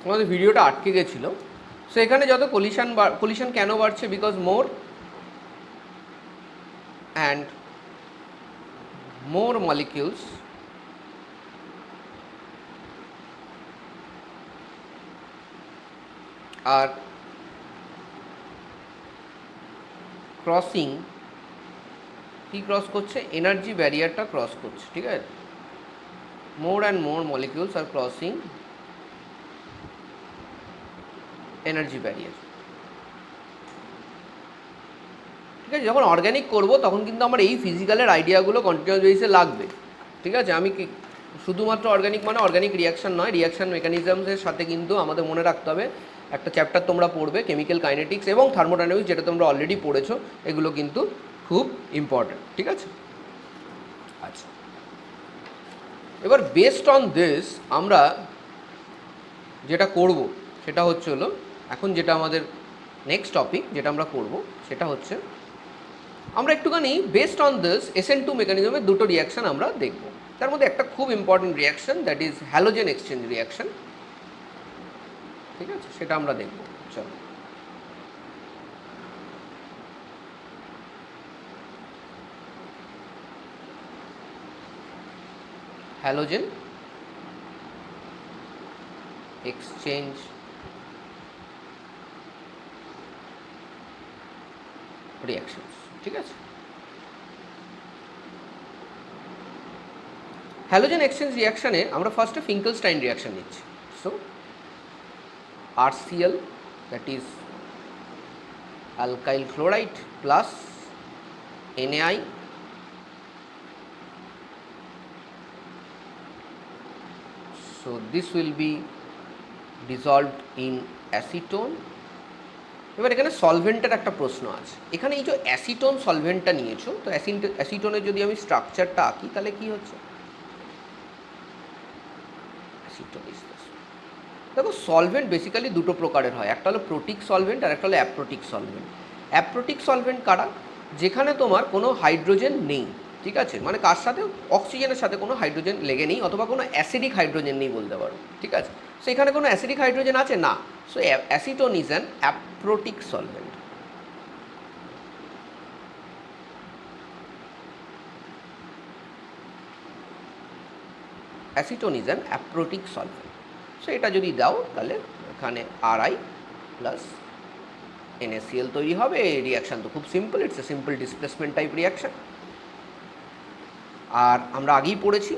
আমাদের ভিডিওটা আটকে গেছিলো। সো এখানে যত কলিশন কেন বাড়ছে, because more and more molecules are crossing, কি ক্রস করছে, এনার্জি ব্যারিয়ারটা ক্রস করছে, ঠিক আছে। More and more molecules are crossing energy barrier, ঠিক আছে। যখন অর্গ্যানিক করব তখন কিন্তু আমার এই ফিজিক্যালের আইডিয়াগুলো কন্টিনিউয়াস বেসিসে লাগবে, ঠিক আছে। আমি কি শুধুমাত্র অর্গ্যানিক মানে অর্গ্যানিক রিয়াকশান নয়, রিয়াকশান মেকানিজমসের সাথে কিন্তু আমাদের মনে রাখতে হবে একটা চ্যাপ্টার তোমরা পড়বে, কেমিক্যাল কাইনেটিক্স এবং থার্মোডাইনামিক্স, যেটা তোমরা অলরেডি পড়েছো। এগুলো কিন্তু খুব ইম্পর্ট্যান্ট, ঠিক আছে। আচ্ছা, এবার বেসড অন দিস আমরা যেটা করব সেটা হচ্ছে হলো, এখন যেটা আমাদের নেক্সট টপিক যেটা আমরা করব সেটা হচ্ছে, আমরা একটুখানি বেসড অন দিস SN2 মেকানিজমের দুটো রিয়াকশান আমরা দেখব। তার মধ্যে একটা খুব important reaction, that is halogen exchange reaction, ঠিক আছে, সেটা আমরা দেখব। চলো, হ্যালোজেন এক্সচেঞ্জ রিয়াকশান, ঠিক আছে। হ্যালোজেন এক্সচেঞ্জ রিয়াকশানে আমরা ফার্স্টে ফিঙ্কেলস্টাইন রিয়াকশান নিচ্ছি। So RCl, that is alkyl chloride, plus NaI so this will be dissolved in acetone। এবার এখানে সলভেন্টের একটা প্রশ্ন আছে। এখানে এই যে অ্যাসিটোন সলভেন্টটা নিয়েছো, তো অ্যাসিটোনের যদি আমি স্ট্রাকচারটা আঁকি তাহলে কি হচ্ছে, অ্যাসিটোন ইজ দিস। দেখো, সলভেন্ট বেসিক্যালি দুটো প্রকারের হয়, একটা হলো প্রোটিক সলভেন্ট আর একটা হলো অ্যাপ্রোটিক সলভেন্ট। অ্যাপ্রোটিক সলভেন্ট কারা, যেখানে তোমার কোনো হাইড্রোজেন নেই, ঠিক আছে, মানে কার সাথে, অক্সিজেনের সাথে কোনো হাইড্রোজেন লেগে নেই, অথবা কোনো অ্যাসিডিক হাইড্রোজেন নেই বলতে পারো, ঠিক আছে। সো এখানে কোনো অ্যাসিডিক হাইড্রোজেন আছে না, so acetone is an aprotic solvent. Acetone is an aprotic solvent. So এটা যদি দাও তাহলে এখানে Ri প্লাস NaCl তৈরি হবে। রিয়াকশান তো খুব simple, it's a simple displacement type reaction. আর আমরা আগেই পড়েছি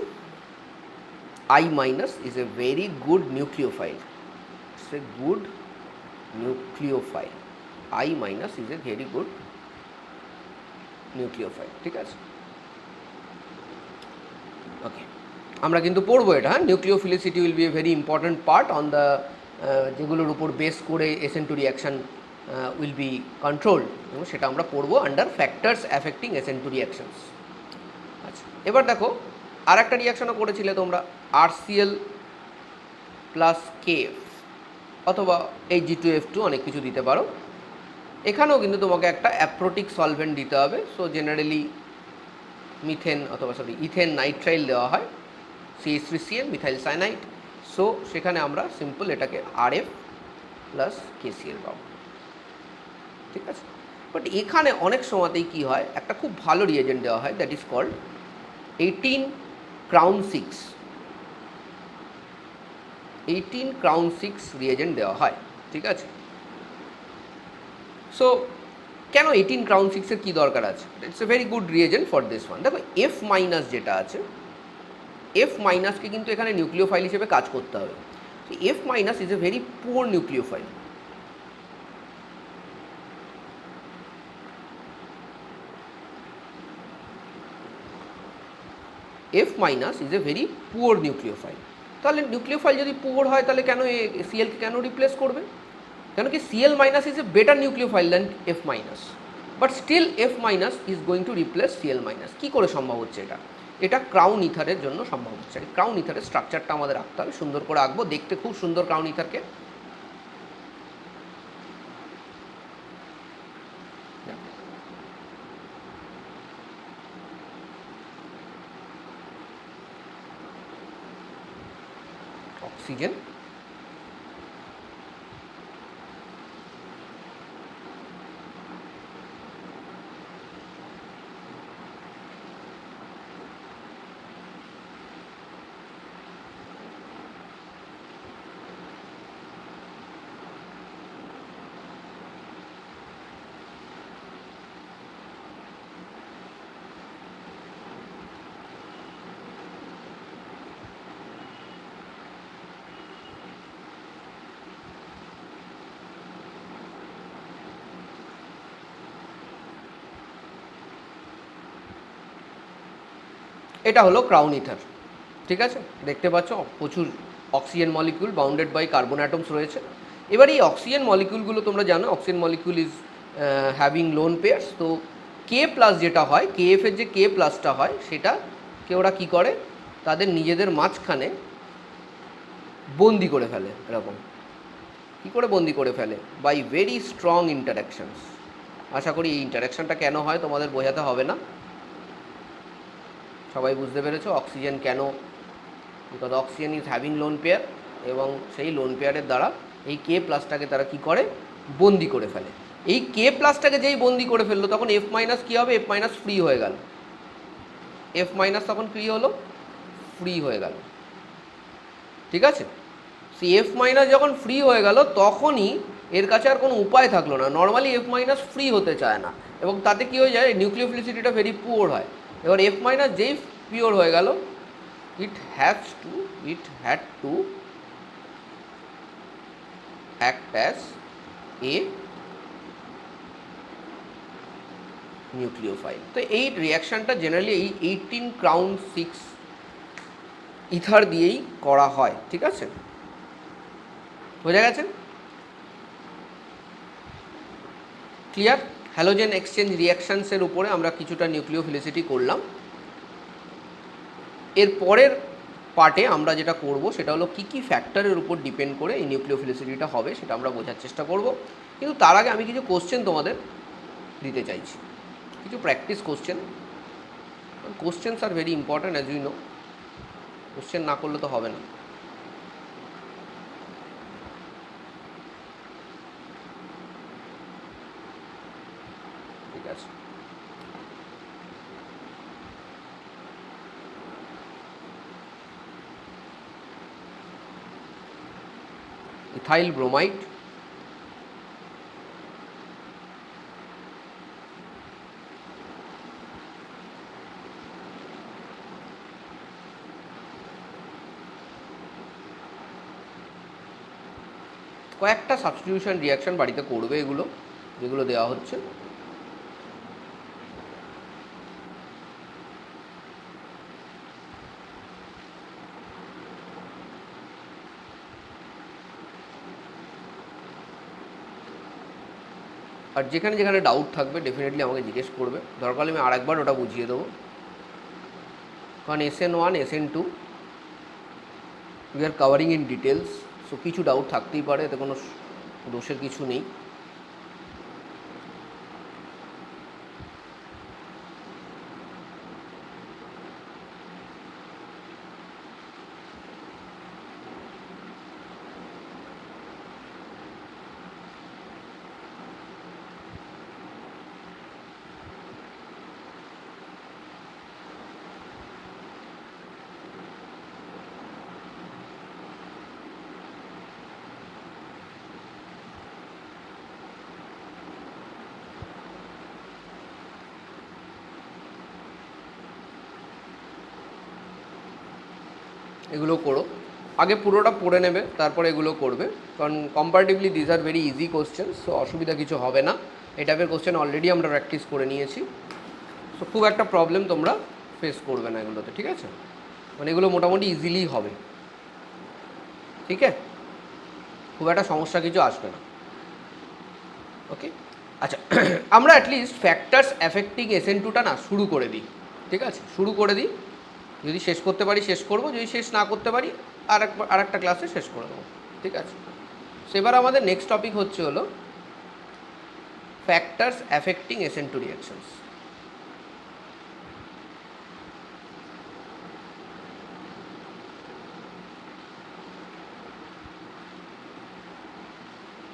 I minus is a very good nucleophile. It's a good nucleophile. I minus is a very good nucleophile, ঠিক আছে। ওকে, আমরা কিন্তু পড়বো এটা, হ্যাঁ। Nucleophilicity will be a very important part on the, যেগুলোর উপর বেস করে SN2 reaction will be control, এবং সেটা আমরা পড়বো under factors affecting SN2 reactions. আচ্ছা, এবার দেখো, আর একটা রিয়াকশানও করেছিলে তোমরা, RCl প্লাস KF অথবা Hg2F2, অনেক কিছু দিতে পারো। এখানেও কিন্তু তোমাকে একটা অ্যাপ্রোটিক সলভেন্ট দিতে হবে। সো জেনারেলি মিথেন অথবা ইথেন নাইট্রাইল দেওয়া হয়, CH3Cl মিথাইল সায়ানাইড। সো সেখানে আমরা সিম্পল এটাকে RF প্লাস KCl পাবো, ঠিক আছে। বাট এখানে অনেক সময়তেই কী হয়, একটা খুব ভালো রিয়েজেন্ট দেওয়া হয়, that is called 18 Crown 6। 18 Crown 6 reagent দেওয়া হয়, ঠিক আছে। সো কেন 18 Crown 6-এর কী দরকার আছে, it's a very good reagent for this one. দেখো, F মাইনাস যেটা আছে, F মাইনাসকে কিন্তু এখানে নিউক্লিওফাইল হিসেবে কাজ করতে হবে। F minus is a very poor nucleophile. F minus is a very poor nucleophile. তাহলে নিউক্লিওফাইল যদি পুয়ার হয় তাহলে কেন Clকে কেন রিপ্লেস করবে, কেন কি Cl minus is a better nucleophile than F minus, but still F minus is going to replace Cl minus. কী করে সম্ভব হচ্ছে এটা, এটা ক্রাউন ইথারের জন্য সম্ভব হচ্ছে। ক্রাউন ইথারের স্ট্রাকচারটা আমাদের আঁকতে হবে, সুন্দর করে আঁকবো, দেখতে খুব সুন্দর ক্রাউন ইথারকে। অক্সিজেন এটা হলো ক্রাউন ইথার, ঠিক আছে। দেখতে পাচ্ছ প্রচুর oxygen molecule bounded by carbon atoms রয়েছে। এবার এই অক্সিজেন মলিকিউলগুলো তোমরা জানো oxygen molecule is having lone pairs. তো কে প্লাস যেটা হয়, কে এফের যে কে প্লাসটা হয় সেটা কে ওরা কী করে, তাদের নিজেদের মাঝখানে বন্দি করে ফেলে। এরকম কী করে বন্দি করে ফেলে? By very strong interactions. আশা করি এই ইন্টারাকশানটা কেন হয় তোমাদের বোঝাতে হবে না, সবাই বুঝতে পেরেছো অক্সিজেন কেন, because oxygen is having lone pair, এবং সেই লোন পেয়ারের দ্বারা এই কে প্লাসটাকে তারা কী করে, বন্দি করে ফেলে। এই কে প্লাসটাকে যেই বন্দি করে ফেললো তখন এফ মাইনাস কী হবে, এফ মাইনাস ফ্রি হয়ে গেল। এফ মাইনাস তখন কী হলো, ফ্রি হয়ে গেল, ঠিক আছে। সি এফ মাইনাস যখন ফ্রি হয়ে গেল তখনই এর কাছে আর কোনো উপায় থাকলো না। নর্মালি এফ মাইনাস ফ্রি হতে চায় না, এবং তাতে কী হয়ে যায়, নিউক্লিওফিলিসিটিটা ভেরি পুওর হয়। এবার এফ মাইনাস যেই পিওর হয়ে গেল, it had to act as a nucleophile। তো এই রিয়াকশানটা জেনারেলি এই 18 ক্রাউন 6 ইথার দিয়েই করা হয়, ঠিক আছে, বোঝা গেছে? ক্লিয়ার? হ্যালোজেন এক্সচেঞ্জ রিয়াকশানসের উপরে আমরা কিছুটা নিউক্লিওফিলিসিটি করলাম। এর পরের পার্টে আমরা যেটা করব সেটা হলো কী কী ফ্যাক্টরের উপর ডিপেন্ড করে এই নিউক্লিওফিলিসিটিটা হবে সেটা আমরা বোঝার চেষ্টা করব। কিন্তু তার আগে আমি কিছু কোশ্চেন তোমাদের দিতে চাইছি, কিছু practice question. Questions are very important as you know, question না করলে তো হবে না। ঠিক আছে, ইথাইল ব্রোমাইড, কয়েকটা সাবস্টিটিউশন রিয়াকশান বাড়িতে করবে এগুলো যেগুলো দেওয়া হচ্ছে। আর যেখানে যেখানে ডাউট থাকবে ডেফিনেটলি আমাকে জিজ্ঞেস করবে, দরকার হলে আমি আরেকবার ওটা বুঝিয়ে দেবো। কারণ SN1 SN2 we are covering in details, so কিছু ডাউট থাকতেই পারে, এতে কোনো দোষের কিছু নেই। এগুলো করো, আগে পুরোটা পড়ে নেবে তারপরে এগুলো করবে, কারণ comparatively these are very easy question, so অসুবিধা কিছু হবে না। এই টাইপের কোশ্চেন অলরেডি আমরা প্র্যাকটিস করে নিয়েছি, সো খুব একটা প্রবলেম তোমরা ফেস করবে না এগুলোতে, ঠিক আছে। মানে এগুলো মোটামুটি ইজিলি হবে, ঠিক আছে, খুব একটা সমস্যা কিছু আসবে না। ওকে, আচ্ছা আমরা অ্যাটলিস্ট ফ্যাক্টরস অ্যাফেক্টিং SN2টা না শুরু করে দিই, ঠিক আছে, শুরু করে দিই। যদি শেষ করতে পারি শেষ করব, যদি শেষ না করতে পারি আর একটা ক্লাসে শেষ করে দেবো, ঠিক আছে। সেবার আমাদের নেক্সট টপিক হচ্ছে হলো ফ্যাক্টরস অ্যাফেক্টিং SN2 রিয়াকশনস।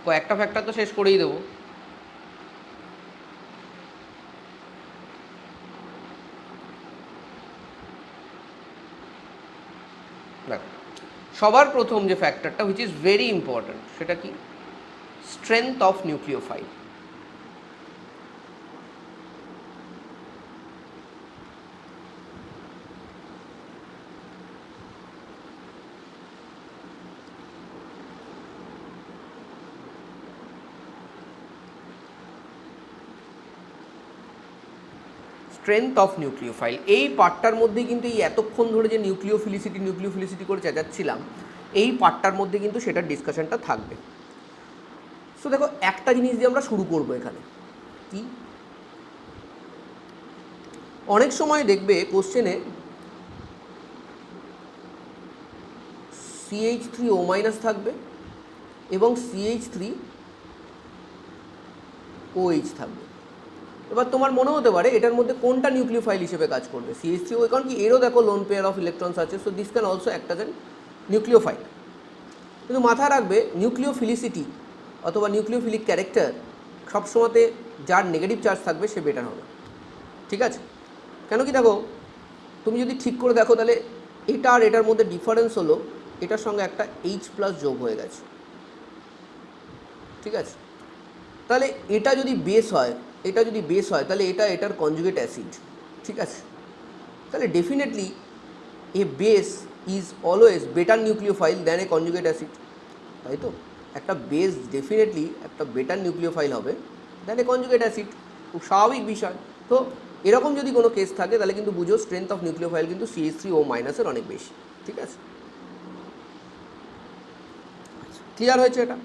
কয়েকটা ফ্যাক্টর তো শেষ করেই দেবো। দেখো, সবার প্রথম যে ফ্যাক্টরটা হুইচ ইজ ভেরি ইম্পর্ট্যান্ট সেটা কি, strength of nucleophile. Strength of nucleophile, এই পার্টটার মধ্যেই কিন্তু এই এতক্ষণ ধরে যে নিউক্লিওফিলিসিটি করে চেঁচাচ্ছিলাম, এই পার্টটার মধ্যে কিন্তু সেটার ডিসকাশনটা থাকবে। সো দেখো একটা জিনিস দিয়ে আমরা শুরু করবো এখানে, কি অনেক সময় দেখবে কোশ্চেনে CH3O- থাকবে এবং CH3OH থাকবে। এবার তোমার মনে হতে পারে এটার মধ্যে কোনটা নিউক্লিওফাইল হিসেবে কাজ করবে, CH3O, কারণ কি এরও দেখো লোন পেয়ার অফ ইলেকট্রনস আছে, so this can also act as an nucleophile. কিন্তু মাথায় রাখবে নিউক্লিওফিলিসিটি অথবা নিউক্লিওফিলিক ক্যারেক্টার সবসময়তে যার নেগেটিভ চার্জ থাকবে সে বেটার হবে, ঠিক আছে? কেন কি দেখো, তুমি যদি ঠিক করে দেখো তাহলে এটা আর এটার মধ্যে ডিফারেন্স হলো এটার সঙ্গে একটা H+ যোগ হয়ে গেছে, ঠিক আছে? তাহলে এটা যদি বেস হয়, তাহলে এটা এটার কনজুগেট অ্যাসিড, ঠিক আছে? তাহলে definitely A base is always better nucleophile than a conjugate acid, তাই তো? একটা বেস ডেফিনেটলি একটা বেটার নিউক্লিওফাইল হবে দ্যান এ কনজুগেট অ্যাসিড, খুব স্বাভাবিক বিষয়। তো এরকম যদি কোনো কেস থাকে তাহলে কিন্তু বুঝো স্ট্রেংথ অফ নিউক্লিওফাইল কিন্তু CH3O- অনেক বেশি, ঠিক আছে? ক্লিয়ার হয়েছে এটা?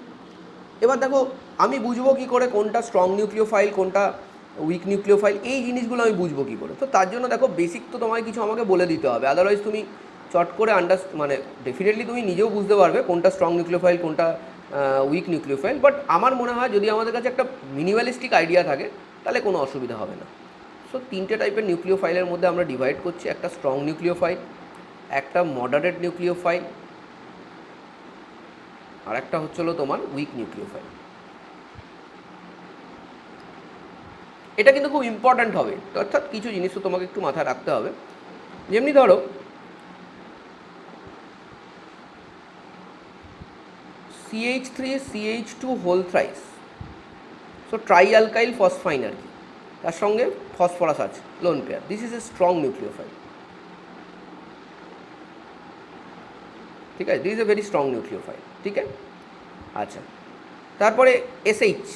এবার দেখো আমি বুঝবো কী করে কোনটা স্ট্রং নিউক্লিওফাইল কোনটা উইক নিউক্লিওফাইল, এই জিনিসগুলো আমি বুঝবো কী করে? তো তার জন্য দেখো বেসিক তো তোমায় কিছু আমাকে বলে দিতে হবে, আদারওয়াইজ তুমি চট করে মানে ডেফিনেটলি তুমি নিজেও বুঝতে পারবে কোনটা স্ট্রং নিউক্লিওফাইল কোনটা উইক নিউক্লিওফাইল, বাট আমার মনে হয় যদি আমাদের কাছে একটা মিনিমালিস্টিক আইডিয়া থাকে তাহলে কোনো অসুবিধা হবে না। সো তিনটে টাইপের নিউক্লিওফাইলের মধ্যে আমরা ডিভাইড করছি, একটা স্ট্রং নিউক্লিওফাইল, একটা মডারেট নিউক্লিওফাইল, আর একটা হচ্ছিল তোমার উইক নিউক্লিওফাইল। এটা কিন্তু খুব ইম্পর্ট্যান্ট হবে, অর্থাৎ কিছু জিনিস তো তোমাকে একটু মাথায় রাখতে হবে। যেমনি ধরো CH3CH2 whole thrice, so trialkyl phosphine আর কি, তার সঙ্গে ফসফরাস আছে lone pair, this is a strong nucleophile, ঠিক আছে? This is a very strong nucleophile, ঠিক আছে? আচ্ছা, তারপরে SH,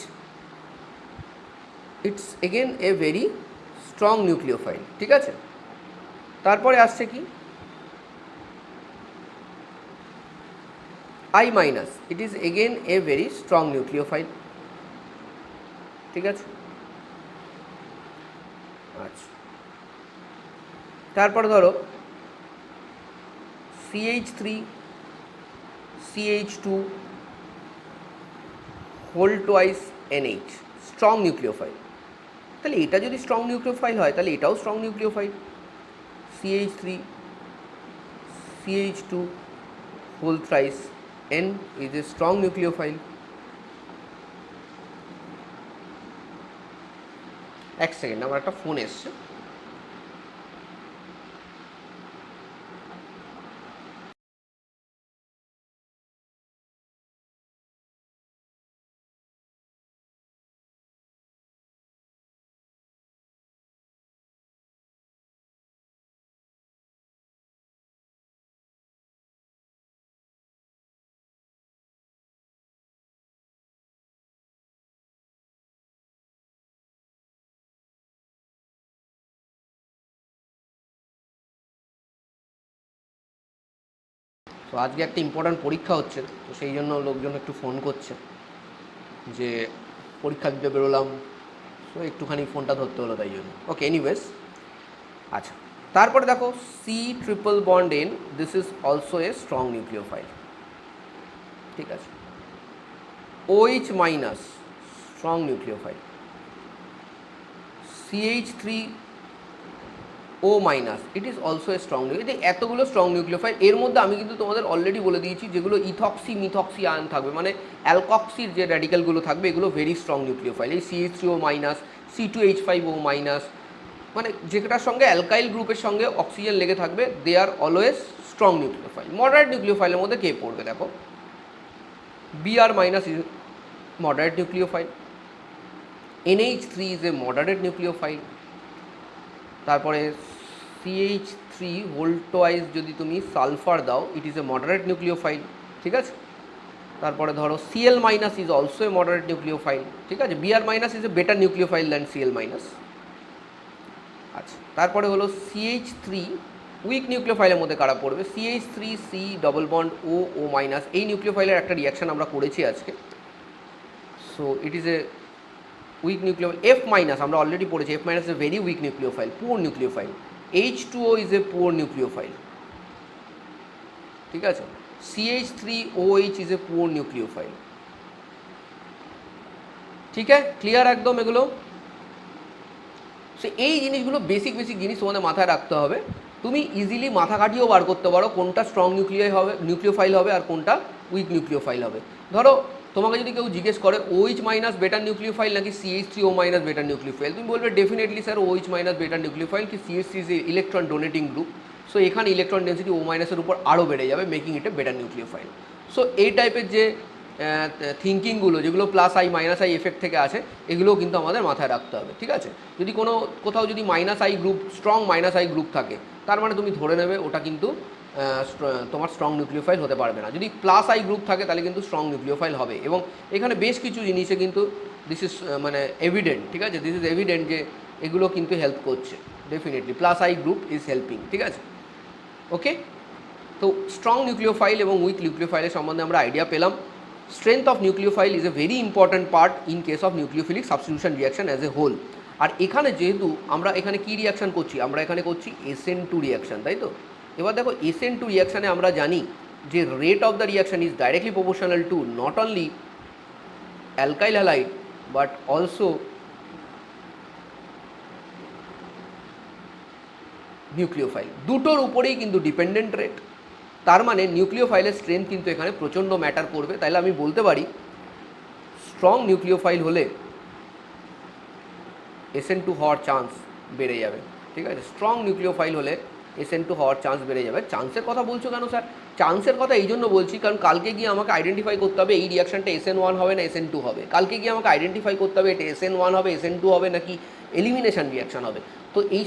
it's again a very strong nucleophile, ঠিক আছে? তারপরে আসছে কি I-, it is again a very strong nucleophile, ঠিক আছে? আচ্ছা, তারপরে ধরো CH3CH2 whole twice NH, strong nucleophile. তাহলে এটা যদি স্ট্রং নিউক্লিওফাইল হয় তাহলে এটাও strong nucleophile, CH3CH2 whole thrice N is a strong nucleophile. এক সেকেন্ড, আমার একটা ফোন এসছে। তো আজকে একটা ইম্পর্ট্যান্ট পরীক্ষা হচ্ছে, তো সেই জন্য লোকজন একটু ফোন করছে যে পরীক্ষা দিতে বেরোলাম, তো একটুখানি ফোনটা ধরতে হলো তাই জন্য। ওকে, এনিওয়েজ, আচ্ছা, তারপরে দেখো C�BN, this is also a strong nucleophile, ঠিক আছে? OH- strong nucleophile, CH3O-, it is also a strong nucleo. এতগুলো স্ট্রং নিউক্লিওফাইল, এর মধ্যে আমি কিন্তু তোমাদের অলরেডি বলে দিয়েছি যেগুলো ইথক্সি মিথক্সি আয়ন থাকবে, মানে অ্যালকক্সির যে র্যাডিক্যালগুলো থাকবে এগুলো ভেরি স্ট্রং নিউক্লিওফাইল। এই CH3O-, C2H5O-, মানে যেটার সঙ্গে অ্যালকাইল গ্রুপের সঙ্গে অক্সিজেন লেগে থাকবে, দে are always strong nucleophile. Moderate নিউক্লিওফাইলের মধ্যে কে পড়বে দেখো, Br- is moderate nucleophile, NH3 is a moderate nucleophile, তারপরে CH3 হোল টোয়াইস যদি তুমি সালফার দাও, ইট ইজ এ মডারেট নিউক্লিওফাইল, ঠিক আছে? তারপরে ধরো Cl- is also A moderate nucleophile, ঠিক আছে? Br- is a better nucleophile than Cl-। আচ্ছা, তারপরে হলো CH3 উইক নিউক্লিওফাইলের মধ্যে কারা পড়বে, CH3C ডবল বন্ড ও মাইনাস, এই নিউক্লিওফাইলের একটা রিয়াকশন আমরা করেছি আজকে। So it is a weak nucleophile. F minus আমরা অলরেডি পড়েছি, F minus a very weak nucleophile, poor nucleophile. H2O is a poor nucleophile, ঠিক আছে। CH3OH is a poor nucleophile. ঠিক আছে, ক্লিয়ার একদম এগুলো। সো এই জিনিসগুলো বেসিক জিনিস তোমাদের মাথায় রাখতে হবে। তুমি ইজিলি মাথা কাটিয়েও বার করতে পারো কোনটা স্ট্রং নিউক্লিওফাইল হবে আর কোনটা উইক নিউক্লিওফাইল হবে। ধরো তোমাকে যদি কেউ জিজ্ঞেস করে OH মাইনাস বেটার নিউক্লিওফাইল নাকি CH3O মাইনাস বেটার নিউক্লিওফাইল, তুমি বলবে definitely sir OH minus better nucleophile, কি CH3 is electron donating group. So এখানে ইলেকট্রন ডেন্সিটি O মাইনাসের উপর আরও বেড়ে যাবে, making it A better nucleophile. So এই টাইপের যে থিঙ্কিংগুলো যেগুলো plus I minus I effect থেকে আছে, এগুলোও কিন্তু আমাদের মাথায় রাখতে হবে, ঠিক আছে। যদি কোথাও যদি minus I group, strong minus I group থাকে, তার মানে তুমি ধরে নেবে ওটা কিন্তু তোমার স্ট্রং নিউক্লিওফাইল হতে পারবে না। যদি প্লাস আই গ্রুপ থাকে তাহলে কিন্তু স্ট্রং নিউক্লিওফাইল হবে। এবং এখানে বেশ কিছু জিনিসে কিন্তু দিস ইজ মানে এভিডেন্ট, ঠিক আছে, দিস ইজ এভিডেন্ট যে এগুলো কিন্তু হেল্প করছে definitely, plus I group is helping, ঠিক আছে। ওকে, তো স্ট্রং নিউক্লিওফাইল এবং উইক নিউক্লিওফাইলের সম্বন্ধে আমরা আইডিয়া পেলাম। Strength of nucleophile is a very important part in case of nucleophilic substitution reaction as a whole. আর এখানে যেহেতু আমরা এখানে কী রিয়াকশান করছি, আমরা এখানে করছি SN2 রিয়াকশান, তাই তো। এবার দেখো SN2 রিয়াকশানে আমরা জানি যে rate of the reaction is directly proportional to not only alkyl halide but also nucleophile, দুটোর উপরেই কিন্তু ডিপেন্ডেন্ট রেট। তার মানে নিউক্লিওফাইলের স্ট্রেংথ কিন্তু এখানে প্রচণ্ড ম্যাটার করবে। তাইলে আমি বলতে পারি স্ট্রং নিউক্লিওফাইল হলে SN2 হওয়ার চান্স বেড়ে যাবে, ঠিক আছে। স্ট্রং নিউক্লিওফাইল হলে SN2 হওয়ার চান্স বেড়ে যাবে। চান্সের কথা বলছো কেন স্যার? চান্সের কথা এই জন্য বলছি কারণ কালকে গিয়ে আমাকে আইডেন্টিফাই করতে হবে এই রিয়াকশানটা SN1 হবে না SN2 হবে। কালকে গিয়ে আমাকে আইডেন্টিফাই করতে হবে এটা SN1 হবে, SN2 হবে নাকি এলিমিনেশন রিয়াকশান হবে। তো এই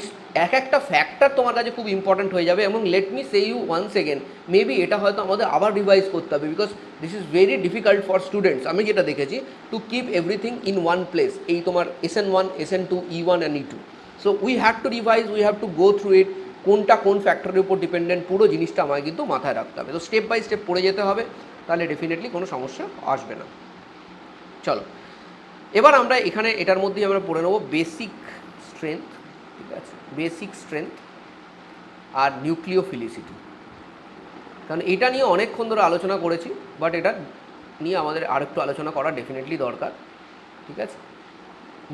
একটা ফ্যাক্টর তোমার কাছে খুব ইম্পর্ট্যান্ট হয়ে যাবে। এবং let me say you once again, maybe এটা হয়তো আমাদের আবার রিভাইজ করতে হবে, because this is very difficult for students. আমি যেটা দেখেছি, to keep everything in one place, এই তোমার SN1, SN2, E1 and E2। So we have to revise, we have to go through it, কোনটা কোন ফ্যাক্টরের উপর ডিপেন্ডেন্ট, পুরো জিনিসটা আমাকে কিন্তু মাথায় রাখতে হবে। তো স্টেপ বাই স্টেপ পড়ে যেতে হবে, তাহলে ডেফিনেটলি কোনো সমস্যা আসবে না। চলো এবার আমরা এখানে এটার মধ্যেই আমরা পড়ে নেবো বেসিক স্ট্রেংথ, ঠিক আছে, বেসিক স্ট্রেংথ আর নিউক্লিওফিলিসিটি। কারণ এটা নিয়ে অনেকক্ষণ ধরে আলোচনা করেছি, বাট এটা নিয়ে আমাদের আরেকটু আলোচনা করা ডেফিনেটলি দরকার, ঠিক আছে।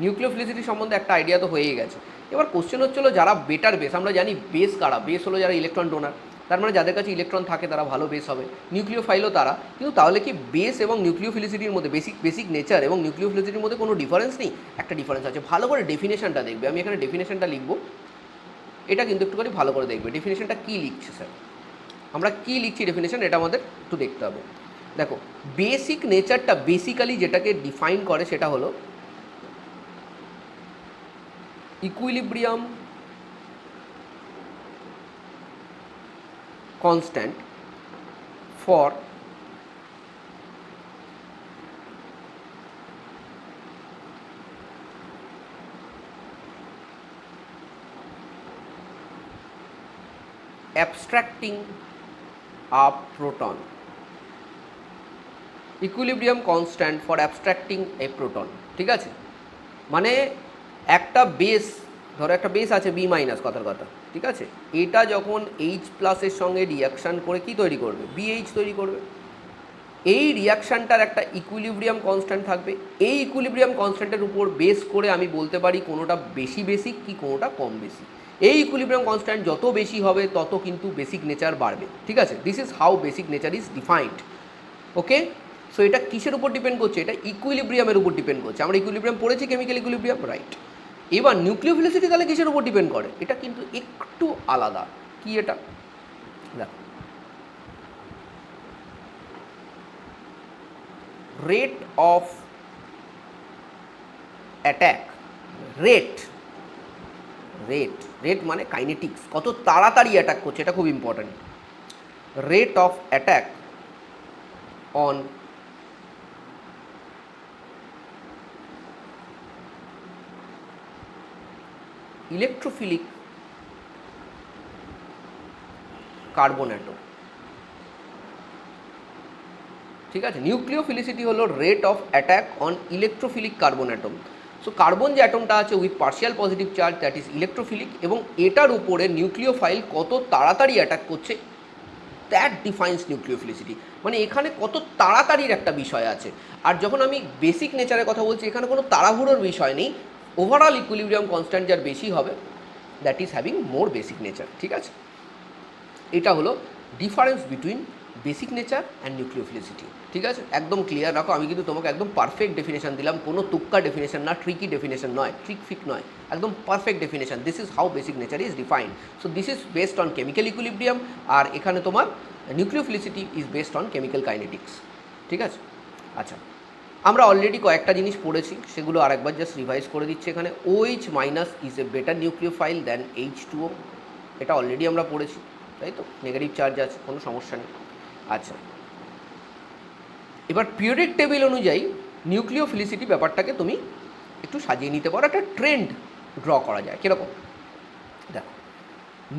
নিউক্লিওফিলিসিটি সম্বন্ধে একটা আইডিয়া তো হয়েই গেছে। এবার কোশ্চেন হচ্ছিলো যারা বেটার বেস, আমরা জানি বেস কারা, বেস হলো যারা ইলেকট্রন ডোনার, তার মানে যাদের কাছে ইলেকট্রন থাকে তারা ভালো বেস হবে। নিউক্লিওফাইলও তারা, কিন্তু তাহলে কি বেস এবং নিউক্লিওফিলিসিটির মধ্যে বেসিক নেচার এবং নিউক্লিওফিলিসিটির মধ্যে কোনো ডিফারেন্স নেই? একটা ডিফারেন্স আছে। ভালো করে ডেফিনেশনটা দেখবে, আমি এখানে ডেফিনেশনটা লিখবো, এটা কিন্তু একটুখানি ভালো করে দেখবে ডেফিনেশনটা কী লিখছে স্যার, আমরা কী লিখছি ডেফিনেশন, এটা আমাদের একটু দেখতে হবে। দেখো বেসিক নেচারটা বেসিক্যালি যেটাকে ডিফাইন করে সেটা হলো equilibrium constant for abstracting a proton, equilibrium constant for abstracting a proton, ঠিক আছে। মানে একটা বেস, ধরো একটা বেস আছে বি মাইনাস, কথার কথা, ঠিক আছে, এটা যখন এইচ প্লাসের সঙ্গে রিয়াকশান করে কি তৈরি করবে, বিএইচ তৈরি করবে। এই রিয়াকশানটার একটা ইকুইলিব্রিয়াম কনস্ট্যান্ট থাকবে। এই ইকুইলিব্রিয়াম কনস্ট্যান্টের উপর বেস করে আমি বলতে পারি কোনোটা বেশি বেসিক কি কোনোটা কম বেসিক। এই ইকুইলিব্রিয়াম কনস্ট্যান্ট যত বেশি হবে তত কিন্তু বেসিক নেচার বাড়বে, ঠিক আছে। This is how basic nature is defined. Okay, so এটা কিসের উপর ডিপেন্ড করছে? এটা ইকুইলিব্রিয়ামের উপর ডিপেন্ড করছে। আমরা ইকুইলিব্রিয়াম পড়েছি, কেমিক্যাল ইকুইলিব্রিয়াম, রাইট। এবার নিউক্লিওফিলিসিটি তাহলে কিসের উপর ডিপেন্ড করে? এটা কিন্তু একটু আলাদা। কি এটা? দেখো, rate of attack, rate rate rate মানে কাইনেটিক্স, কত তাড়াতাড়ি অ্যাটাক করছে, এটা খুব important. Rate of attack on electrophilic carbon atom. ঠিক আছে, নিউক্লিওফিলিসিটি হলো rate of attack on electrophilic carbon atom. So carbon যে অ্যাটমটা আছে with partial positive charge, that is electrophilic, এবং এটার উপরে নিউক্লিওফাইল কত তাড়াতাড়ি অ্যাটাক করছে, দ্যাট ডিফাইন্স নিউক্লিওফিলিসিটি। মানে এখানে কত তাড়াতাড়ির একটা বিষয় আছে। আর যখন আমি বেসিক নেচারের কথা বলছি, এখানে কোনো তাড়াহুড়োর বিষয় নেই। ওভারঅল ইকুইলিব্রিয়াম কনস্ট্যান্ট যার বেশি হবে, that is having more basic nature. ঠিক আছে, এটা হলো difference between basic nature and nucleophilicity. ঠিক আছে, একদম ক্লিয়ার রাখো। আমি কিন্তু তোমাকে একদম পারফেক্ট ডেফিনেশন দিলাম, কোনো তুক্কা ডেফিনেশন না, ট্রিকি ডেফিনেশন নয়, ট্রিক ফিক নয়, একদম perfect definition. This is how basic nature is defined. So this is based on chemical equilibrium, আর এখানে তোমার nucleophilicity is based on chemical kinetics. ঠিক আছে, আচ্ছা, আমরা অলরেডি কয়েকটা জিনিস পড়েছি, সেগুলো আরেকবার জাস্ট রিভাইজ করে দিচ্ছি। এখানে OH minus is a better nucleophile than H2O, এটা অলরেডি আমরা পড়েছি, তাই তো? নেগেটিভ চার্জ আছে, কোনো সমস্যা নেই। আচ্ছা, এবার পিরিয়ডিক টেবিল অনুযায়ী নিউক্লিওফিলিসিটি ব্যাপারটাকে তুমি একটু সাজিয়ে নিতে পারো, একটা ট্রেন্ড ড্র করা যায়। কীরকম দেখো,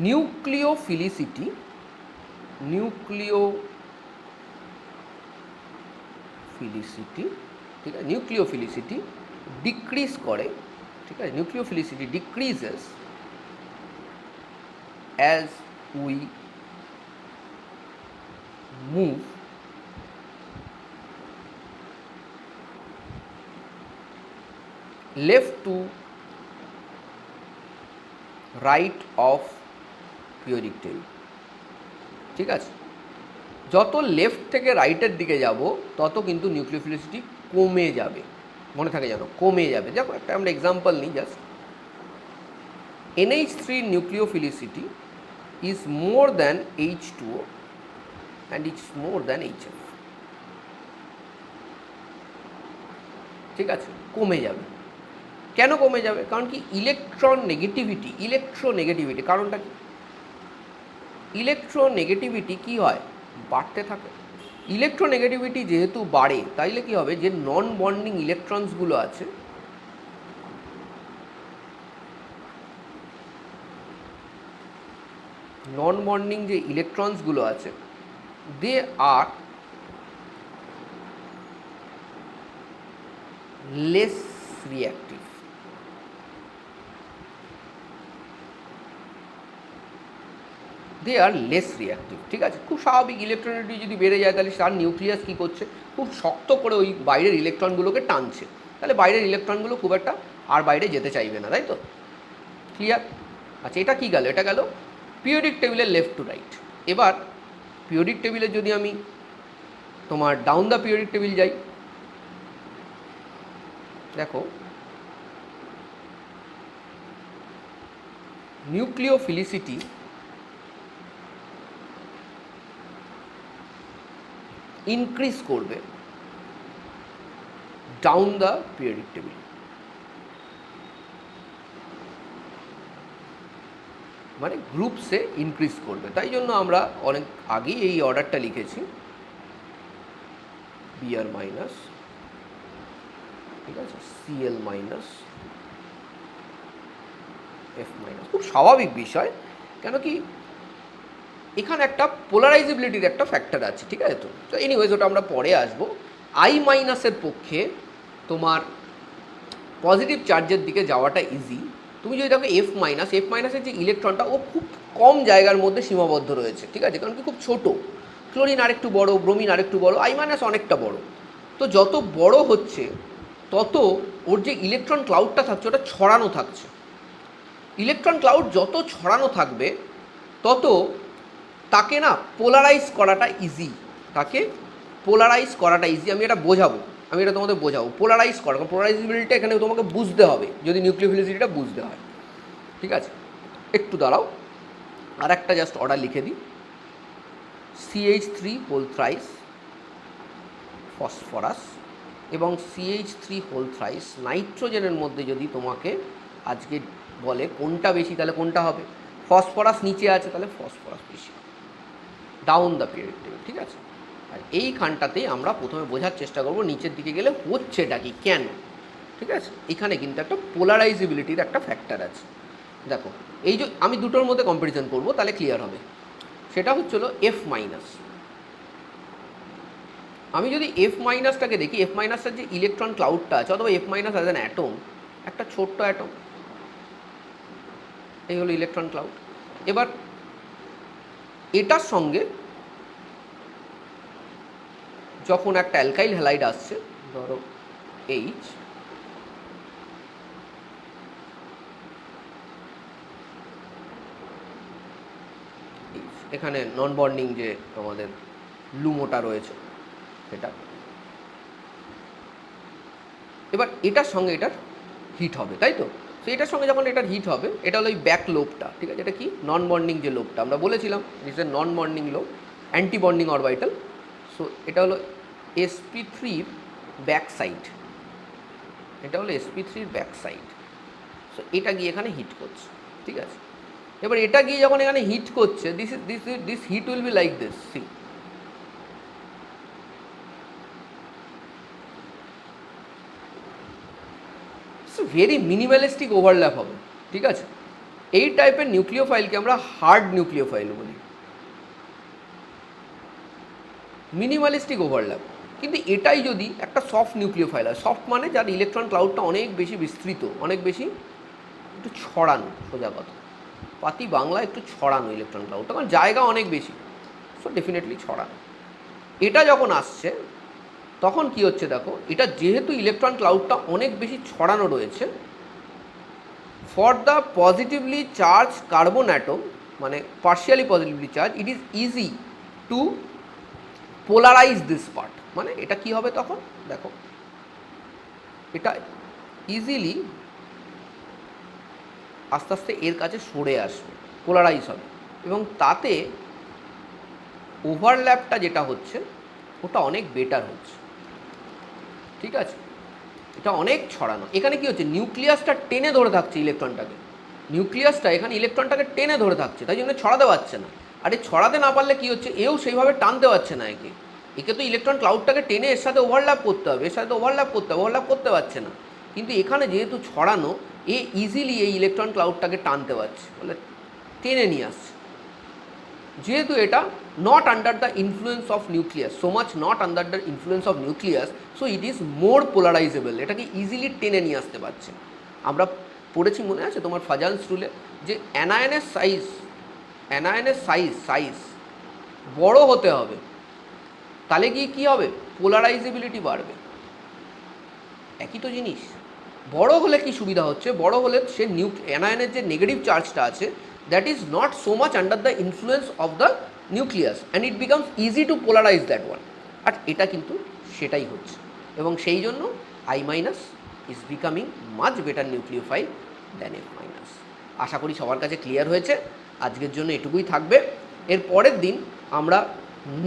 নিউক্লিওফিলিসিটি ঠিক আছে, নিউক্লিওফিলিসিটি ডিক্রিজ করে। ঠিক আছে, nucleophilicity decreases as we move left to right of periodic table। ঠিক আছে, যত লেফট থেকে রাইটের দিকে যাব তত কিন্তু নিউক্লিওফিলিসিটি কমে যাবে, মনে থাকে যেন, কমে যাবে। দেখো একটা আমরা এক্সাম্পল নিই just, NH3 nucleophilicity is more than H2O and it's more than HF। ঠিক আছে, কমে যাবে। কেন কমে যাবে? কারণ কি, ইলেকট্রোনেগেটিভিটি। কারণটা কি, ইলেকট্রোনেগেটিভিটি কী হয়, বাড়তে থাকে। ইলেকট্রোনেগেটিভিটি যেহেতু বাড়ে, তাইলে কি হবে, যে নন বন্ডিং ইলেকট্রনসগুলো আছে, নন বন্ডিং যে ইলেকট্রনসগুলো আছে, দে আর লেস রিঅ্যাক্টিভ। দে আর লেস রিঅ্যাক্টিভ। ঠিক আছে, খুব স্বাভাবিক, ইলেকট্রনিটি যদি বেড়ে যায় তাহলে তার নিউক্লিয়াস কী করছে, খুব শক্ত করে ওই বাইরের ইলেকট্রনগুলোকে টানছে, তাহলে বাইরের ইলেকট্রনগুলো খুব একটা আর বাইরে যেতে চাইবে না, তাই তো? ক্লিয়ার? আচ্ছা, এটা কী গেল? এটা গেল পিরিয়ডিক টেবিলের লেফট টু রাইট। এবার পিরিয়ডিক টেবিলে যদি আমি তোমার ডাউন দ্য পিরিয়ডিক টেবিল যাই, দেখো নিউক্লিওফিলিসিটি ইনক্রিজ করবে ডাউন দ্য পিরিয়ডিক টেবিল। মানে গ্রুপসে ইনক্রিজ করবে। তাই জন্য আমরা অনেক আগেই এই অর্ডারটা লিখেছি, Br মাইনাস, ঠিক আছে, Cl মাইনাস, F মাইনাস। খুব স্বাভাবিক বিষয়, কেন কি এখানে একটা পোলারাইজেবিলিটির একটা ফ্যাক্টর আছে। ঠিক আছে, তো এনিওয়েজ ওটা আমরা পরে আসবো। I মাইনাসের পক্ষে তোমার পজিটিভ চার্জের দিকে যাওয়াটা ইজি। তুমি যদি দেখো F মাইনাসের যে ইলেকট্রনটা, ও খুব কম জায়গার মধ্যে সীমাবদ্ধ রয়েছে। ঠিক আছে, কারণ কি খুব ছোট, ক্লোরিন আরেকটু বড়, ব্রোমিন আরেকটু বড়, I মাইনাস অনেকটা বড়। তো যত বড় হচ্ছে তত ওর যে ইলেকট্রন ক্লাউডটা থাকছে ওটা ছড়ানো থাকছে। ইলেকট্রন ক্লাউড যত ছড়ানো থাকবে তত তাকে না পোলারাইজ করাটা ইজি, আমি এটা বোঝাবো, তোমাদের বোঝাবো পোলারাইজ করা। পোলারাইজেবিলিটিটা এখানে তোমাকে বুঝতে হবে যদি নিউক্লিওফিলিসিটিটা বুঝতে হয়। ঠিক আছে, একটু দাঁড়াও, আর একটা জাস্ট অর্ডার লিখে দিই, CH3 হোল থ্রাইস ফসফরাস এবং CH3 হোল থ্রাইস নাইট্রোজেনের মধ্যে যদি তোমাকে আজকে বলে কোনটা বেশি, তাহলে কোনটা হবে? ফসফরাস নিচে আছে, তাহলে ফসফরাস বেশি, ডাউন দ্য পিরিয়ডিক টেবিল। ঠিক আছে, আর এইখানটাতেই আমরা প্রথমে বোঝার চেষ্টা করব নিচের দিকে গেলে হচ্ছেটা কি, কেন। ঠিক আছে, এখানে কিন্তু একটা পোলারাইজেবিলিটির একটা ফ্যাক্টর আছে। দেখো এই যে আমি দুটোর মধ্যে কম্পারিজন করবো তাহলে ক্লিয়ার হবে। সেটা হচ্ছিল এফ মাইনাস। আমি যদি এফ মাইনাসটাকে দেখি, এফ মাইনাসটার যে ইলেকট্রন ক্লাউডটা আছে, অথবা F minus as an atom, একটা ছোট্ট অ্যাটম, এই হলো ইলেকট্রন ক্লাউড। এবার এটার সঙ্গে যখন একটা অ্যালকাইল হ্যালাইড আসছে, ধরো এইচ, এখানে নন বন্ডিং যে আমাদের লুমোটা রয়েছে সেটা, এবার এটার সঙ্গে এটার হিট হবে, তাই তো? তো এটার সঙ্গে যখন এটার হিট হবে, এটা হলো ওই ব্যাক লোবটা, ঠিক আছে? এটা কি নন বন্ডিং যে লোবটা আমরা বলেছিলাম, it's a non bonding lobe, anti bonding orbital. So এটা হলো sp3-র ব্যাক সাইড, এটা হলো sp3-র ব্যাক সাইড। সো এটা গিয়ে এখানে হিট করছে, ঠিক আছে? এবার এটা গিয়ে যখন এখানে হিট করছে, this hit will be like this, see, very minimalistic overlap হবে, ঠিক আছে? এই টাইপের নিউক্লিওফাইলকে আমরা হার্ড নিউক্লিওফাইল বলি, মিনিমালিস্টিক ওভারল্যাপ। কিন্তু এটাই যদি একটা সফট নিউক্লিওফাইল হয়, সফট মানে যার ইলেকট্রন ক্লাউডটা অনেক বেশি বিস্তৃত, অনেক বেশি একটু ছড়ানো, সোজা কথা পাতি বাংলা, একটু ছড়ানো ইলেকট্রন ক্লাউডটা, কারণ জায়গা অনেক বেশি, সো ডেফিনেটলি ছড়ানো। এটা যখন আসছে তখন কি হচ্ছে দেখো, এটা যেহেতু ইলেকট্রন ক্লাউডটা অনেক বেশি ছড়ানো রয়েছে, for the positively charge carbon atom, মানে partially positively charge, it is easy to polarise this part. মানে এটা কি হবে তখন দেখো, এটা ইজিলি আস্তে আস্তে এর কাছে সরে আসবে, পোলারাইজ হবে, এবং তাতে ওভারল্যাপটা যেটা হচ্ছে ওটা অনেক বেটার হচ্ছে, ঠিক আছে? এটা অনেক ছড়ানো। এখানে কি হচ্ছে, নিউক্লিয়াসটা টেনে ধরে থাকছে ইলেকট্রনটাকে, নিউক্লিয়াসটা এখানে ইলেকট্রনটাকে টেনে ধরে থাকছে, তাই জন্য ছড়াতে পারছে না। আর এই ছড়াতে না পারলে কি হচ্ছে, এও সেইভাবে টানতে পারছে না একে, একে তো ইলেকট্রন ক্লাউডটাকে টেনে এর সাথে ওভারল্যাপ করতে হবে, এর সাথে ওভারল্যাপ করতে হবে, ওভারল্যাপ করতে পারছে না। কিন্তু এখানে যেহেতু ছড়ানো, এ ইজিলি এই ইলেকট্রন ক্লাউডটাকে টানতে পারছে, বলে টেনে নিয়ে আসছে। যেহেতু এটা not under the influence of nucleus, so much not under the influence of nucleus, so it is more polarisable, এটাকে ইজিলি টেনে নিয়ে আসতে পারছে। আমরা পড়েছি মনে আছে তোমার ফাজান্স রুলে, যে অ্যানায়নের সাইজ বড় হতে হবে, তাহলে গিয়ে কী হবে, পোলারাইজেবিলিটি বাড়বে। একই তো জিনিস, বড় হলে কি সুবিধা হচ্ছে, বড় হলে সে অ্যানায়নের যে নেগেটিভ চার্জটা আছে, that is not so much under the influence of the nucleus, and it becomes easy to polarise that one. আর এটা কিন্তু সেটাই হচ্ছে, এবং সেই জন্য I minus is becoming much better nucleophile than F minus. আশা করি সবার কাছে ক্লিয়ার হয়েছে। আজকের জন্য এটুকুই থাকবে। এর পরের দিন আমরা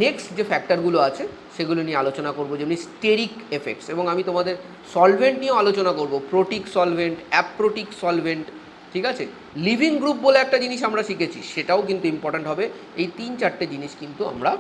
নেক্সট যে ফ্যাক্টরগুলো আছে সেগুলো নিয়ে আলোচনা করব, যেমনি স্টেরিক এফেক্টস, এবং আমি তোমাদের সলভেন্ট নিয়েও আলোচনা করব, প্রোটিক সলভেন্ট, অ্যাপ্রোটিক সলভেন্ট, ঠিক আছে? লিভিং গ্রুপ বলে একটা জিনিস আমরা শিখেছি, সেটাও কিন্তু ইম্পর্ট্যান্ট হবে। এই 3-4টে জিনিস কিন্তু আমরা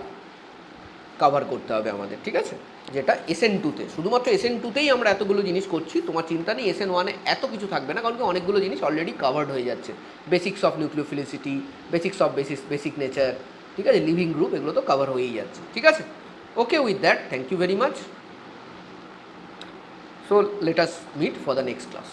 কভার করতে হবে আমাদের, ঠিক আছে? যেটা SN2-তে, শুধুমাত্র SN2-তেই আমরা এতগুলো জিনিস করছি, তোমার চিন্তা নেই, SN1-এ এত কিছু থাকবে না, কারণ কি অনেকগুলো জিনিস অলরেডি কভার্ড হয়ে যাচ্ছে। Basics of nucleophilicity, basics of basic nature, ঠিক আছে, লিভিং গ্রুপ, এগুলো তো কভার হয়েই যাচ্ছে, ঠিক আছে? Okay, with that thank you very much. So let us meet for the next class.